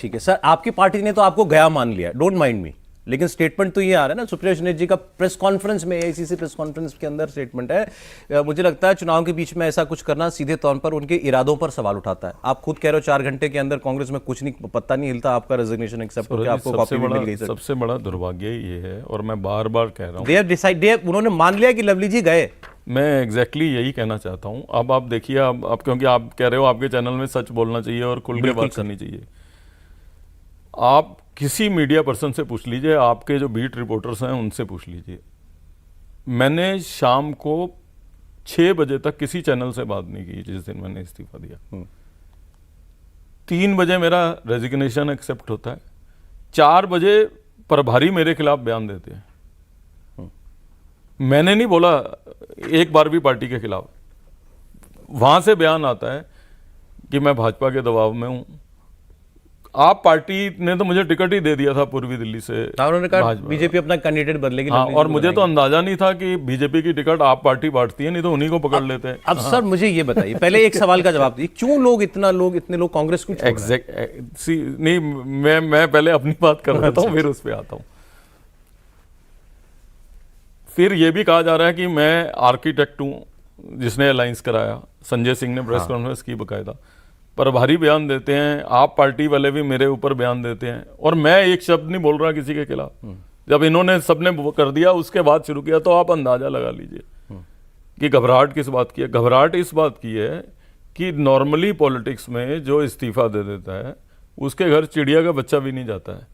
ठीक है सर, आपकी पार्टी ने तो आपको गया मान लिया, डोंट माइंड मी, लेकिन स्टेटमेंट तो ये आ रहा है ना सुप्रिया सुले जी का प्रेस कॉन्फ्रेंस में, एआईसीसी प्रेस कॉन्फ्रेंस के अंदर स्टेटमेंट है। मुझे लगता है चुनाव के बीच में ऐसा कुछ करना सीधे तौर पर उनके इरादों पर सवाल उठाता है। आप खुद कह रहे हो 4 घंटे के अंदर कांग्रेस में कुछ नहीं, पत्ता नहीं हिलता, आपका रेजिग्नेशन एक्सेप्ट करके आपको कॉपी भी मिल गई। सबसे बड़ा दुर्भाग्य ये है, और मैं बार बार कह रहा हूँ, दे हैव डिसाइडेड, उन्होंने मान लिया कि लवली जी गए। मैं एग्जैक्टली यही कहना चाहता हूँ। अब आप देखिए, अब क्योंकि आप कह रहे हो आपके चैनल में सच बोलना चाहिए और खुल के बात करनी चाहिए, आप किसी मीडिया पर्सन से पूछ लीजिए, आपके जो बीट रिपोर्टर्स हैं उनसे पूछ लीजिए। मैंने शाम को 6 बजे तक किसी चैनल से बात नहीं की जिस दिन मैंने इस्तीफा दिया। 3 बजे मेरा रेजिग्नेशन एक्सेप्ट होता है, 4 बजे प्रभारी मेरे खिलाफ बयान देते हैं। मैंने नहीं बोला एक बार भी पार्टी के खिलाफ, वहां से बयान आता है कि मैं भाजपा के दबाव में हूं। आप पार्टी ने तो मुझे टिकट ही दे दिया था पूर्वी दिल्ली से, उन्होंने कहा बीजेपी अपना कैंडिडेट बदलेगी। हाँ, और मुझे तो अंदाजा नहीं था कि बीजेपी की टिकट आप पार्टी बांटती है, नहीं तो उन्हीं को पकड़ लेते हैं। अब सर मुझे ये बताइए, पहले एक सवाल का जवाब दीजिए, क्यों इतने लोग कांग्रेस को छोड़ रहे हैं? नहीं, मैं पहले अपनी बात कर रहा हूँ, फिर उस पर आता हूँ। फिर ये भी कहा जा रहा है कि मैं आर्किटेक्ट हूँ जिसने अलायंस कराया। संजय सिंह ने प्रेस कॉन्फ्रेंस की बकायदा, प्रभारी बयान देते हैं, आप पार्टी वाले भी मेरे ऊपर बयान देते हैं, और मैं एक शब्द नहीं बोल रहा किसी के खिलाफ। जब इन्होंने सबने कर दिया, उसके बाद शुरू किया, तो आप अंदाजा लगा लीजिए कि घबराहट किस बात की है। घबराहट इस बात की है कि नॉर्मली पॉलिटिक्स में जो इस्तीफा दे देता है उसके घर चिड़िया का बच्चा भी नहीं जाता है,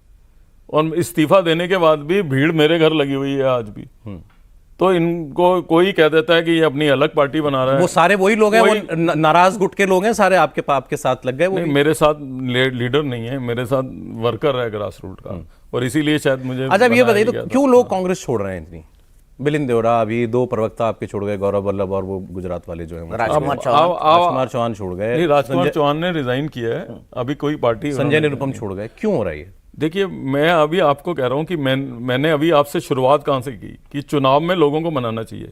और इस्तीफा देने के बाद भी भीड़ मेरे घर लगी हुई है आज भी। तो इनको कोई कह देता है कि ये अपनी अलग पार्टी बना रहा है। वो सारे वही लोग हैं, वो नाराज गुट के लोग हैं सारे, आपके साथ लग गए। वो नहीं, मेरे साथ लीडर नहीं है, मेरे साथ वर्कर है ग्रास रूट का, और इसीलिए शायद मुझे। अच्छा, ये बताइए तो क्यों लोग कांग्रेस छोड़ रहे हैं इतनी? मिलिंद देवड़ा, अभी 2 प्रवक्ता आपके छोड़ गए, गौरव वल्लभ और वो गुजरात वाले जो है राजकुमार चौहान छोड़ गए। राजकुमार चौहान ने रिजाइन किया है, अभी कोई पार्टी। संजय निरुपम छोड़ गए, क्यों हो रहा है? देखिए, मैं अभी आपको कह रहा हूं कि मैंने अभी आपसे शुरुआत कहां से की कि चुनाव में लोगों को मनाना चाहिए।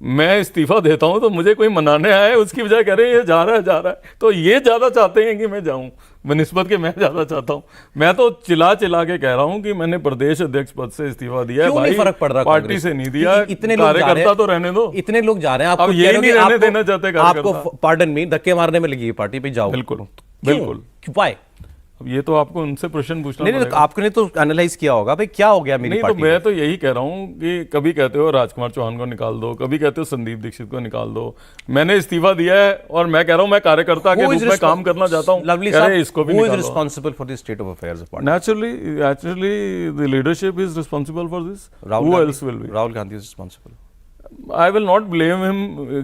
मैं इस्तीफा देता हूं तो मुझे कोई मनाने आए, उसकी बजाय कह रहे हैं ये जा रहा है, तो ये ज्यादा चाहते हैं कि मैं जाऊं बनिस्बत के। मैं ज्यादा चाहता हूं, मैं तो चिल्ला के कह रहा हूं कि मैंने प्रदेश अध्यक्ष पद से इस्तीफा दिया है। भाई, फर्क पड़ रहा पार्टी से नहीं दिया, इतने कार्यकर्ता तो रहने दो। इतने लोग जा रहे हैं, अब ये नहीं रहने देना चाहते आपको, पार्डन में धक्के मारने में लगी पार्टी पे जाओ। बिल्कुल बिल्कुल। व्हाई? अब ये तो आपको उनसे प्रश्न पूछना नहीं, पड़ेगा। आपने तो एनालाइज किया होगा भाई क्या हो गया मेरी पार्टी। तो मैं तो यही कह रहा हूँ कि कभी कहते हो राजकुमार चौहान को निकाल दो, कभी कहते हो संदीप दीक्षित को निकाल दो। मैंने इस्तीफा दिया है और मैं कह रहा हूँ मैं कार्यकर्ता के रूप में काम करना चाहता हूँ। लवली साहब, इसको भी निकालो। Who is responsible for the state of affairs of party? Naturally, the leadership is responsible for this. Who else will be? Rahul Gandhi is responsible. I will not blame him,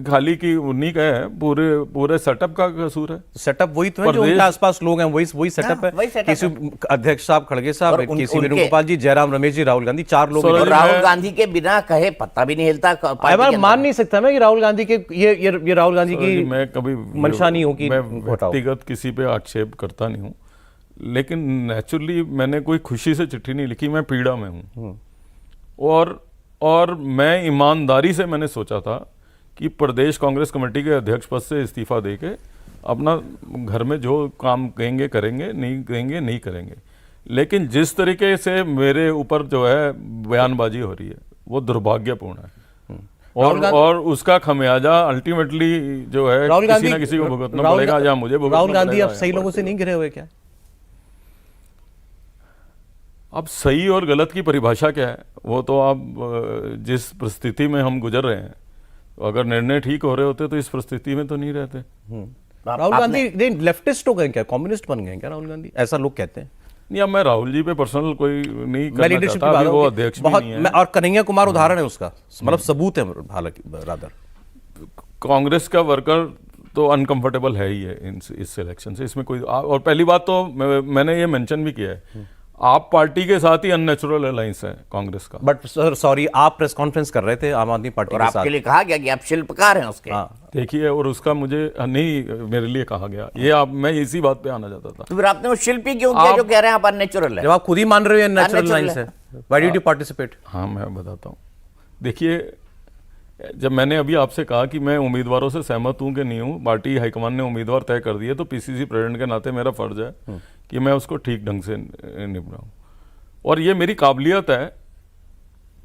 खाली की उन्हीं का है, पूरे सेटअप का कसूर है। Setup वही तो है, जो उनके आसपास लोग हैं वही सेटअप है। केसी अध्यक्ष साहब, खड़गे साहब, केसी वेणुगोपाल जी, जयराम रमेश जी, राहुल गांधी, 4 लोग। राहुल गांधी के बिना कहे पत्ता भी नहीं हिलता। मान नहीं सकता मैं कि राहुल गांधी के ये राहुल गांधी की मैं कभी मंशा नहीं हो कि मैं व्यक्तिगत किसी पे आक्षेप करता नहीं हूँ, लेकिन नेचुरली मैंने कोई खुशी से चिट्ठी नहीं लिखी, मैं पीड़ा में हूँ। और मैं ईमानदारी से मैंने सोचा था कि प्रदेश कांग्रेस कमेटी के अध्यक्ष पद से इस्तीफा देके अपना घर में जो काम कहेंगे करेंगे, नहीं कहेंगे नहीं करेंगे। लेकिन जिस तरीके से मेरे ऊपर जो है बयानबाजी हो रही है वो दुर्भाग्यपूर्ण है, और उसका खमियाजा अल्टीमेटली जो है किसी ना किसी को भुगतना पड़ेगा, या मुझे भुगतना पड़ेगा। राहुल गांधी अब सही लोगों से नहीं घिरे हुए क्या? अब सही और गलत की परिभाषा क्या है वो तो आप जिस परिस्थिति में हम गुजर रहे हैं, अगर निर्णय ठीक हो रहे होते तो इस परिस्थिति में तो नहीं रहते। राहुल गांधी लेफ्टिस्ट हो गए क्या, कम्युनिस्ट बन गए क्या राहुल गांधी? ऐसा लोग कहते हैं। नहीं, अब मैं राहुल जी पे पर्सनल कोई नहीं करना चाहता, वो अध्यक्ष भी नहीं है। और कन्हैया कुमार उदाहरण है उसका, मतलब सबूत है। हालांकि रादर कांग्रेस का वर्कर तो अनकंफर्टेबल है ही है इस इलेक्शन से, इसमें कोई। और पहली बात तो मैंने ये मेंशन भी किया है, आप पार्टी के साथ ही अननेचुरल अलायंस है कांग्रेस का। बट सर सॉरी, आप प्रेस कॉन्फ्रेंस कर रहे थे आम आदमी पार्टी के साथ, आपके लिए कहा गया कि आप शिल्पकार हैं उसके। देखिए, और उसका मुझे नहीं, मेरे लिए कहा गया ये, मैं इसी बात पे आना चाहता था। तो फिर आपने वो शिल्पी क्यों किया जो कह रहे हैं आप अननेचुरल है? जब आप खुद ही मान रहे हो अननेचुरल अलायंस है, व्हाई डिड यू पार्टिसिपेट? हाँ, मैं बताता हूँ। देखिए, जब मैंने अभी आपसे कहा कि मैं उम्मीदवारों से सहमत हूं कि नहीं हूं, पार्टी हाईकमान ने उम्मीदवार तय कर दिए, तो पीसीसी प्रेसिडेंट के नाते मेरा फर्ज है कि मैं उसको ठीक ढंग से निभाऊं। और ये मेरी काबिलियत है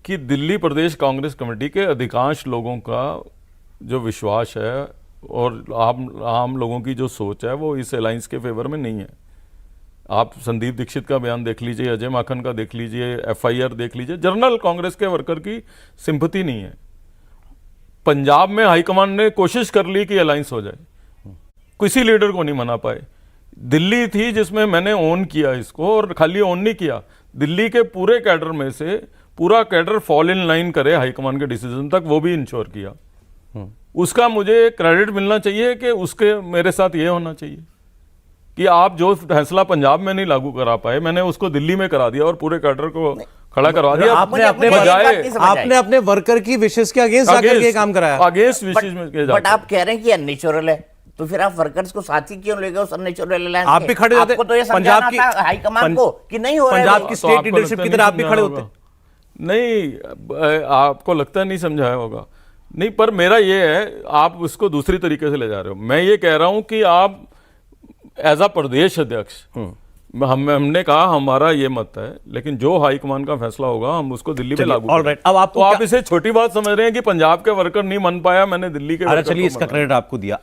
कि दिल्ली प्रदेश कांग्रेस कमेटी के अधिकांश लोगों का जो विश्वास है और आम लोगों की जो सोच है वो इस अलायंस के फेवर में नहीं है। आप संदीप दीक्षित का बयान देख लीजिए, अजय माखन का देख लीजिए, एफआईआर देख लीजिए, जनरल कांग्रेस के वर्कर की सिंपैथी नहीं है। पंजाब में हाईकमान ने कोशिश कर ली कि अलायंस हो जाए, किसी लीडर को नहीं मना पाए। दिल्ली थी जिसमें मैंने ओन किया इसको, और खाली ओन नहीं किया, दिल्ली के पूरे कैडर में से पूरा कैडर फॉल इन लाइन करे हाईकमान के डिसीजन तक, वो भी इंश्योर किया। उसका मुझे क्रेडिट मिलना चाहिए कि उसके मेरे साथ ये होना चाहिए कि आप जो फैसला पंजाब में नहीं लागू करा पाए, मैंने उसको दिल्ली में करा दिया और पूरे कैडर को खड़ा करवा दिया। आपने अपने वर्कर की विशेष के अगेंस्ट जाकर के काम कराया। अगेंस्ट विशेष में बट आप कह रहे हैं कि अननेचुरल है, तो फिर आप वर्कर्स को साथी क्यों ले गए उस अननेचुरल अलायंस? आप भी खड़े होते, आपको तो ये पंजाब की हाईकमान को कि नहीं हो रहा है पंजाब की स्टेट लीडरशिप की तरह आप भी खड़े होते। नहीं, आपको लगता नहीं समझाया होगा। नहीं, पर मेरा ये है, आप उसको दूसरी तरीके से ले जा रहे हो। मैं ये कह रहा हूं कि आप एज अ प्रदेश अध्यक्ष, हमने कहा हमारा ये मत है, लेकिन जो हाईकमान का फैसला होगा हम उसको दिल्ली में लागू करेंगे। अब आपको तो आप इसे छोटी बात समझ रहे हैं कि पंजाब के वर्कर नहीं मन पाया, मैंने दिल्ली के चलिए इसका क्रेडिट आपको दिया।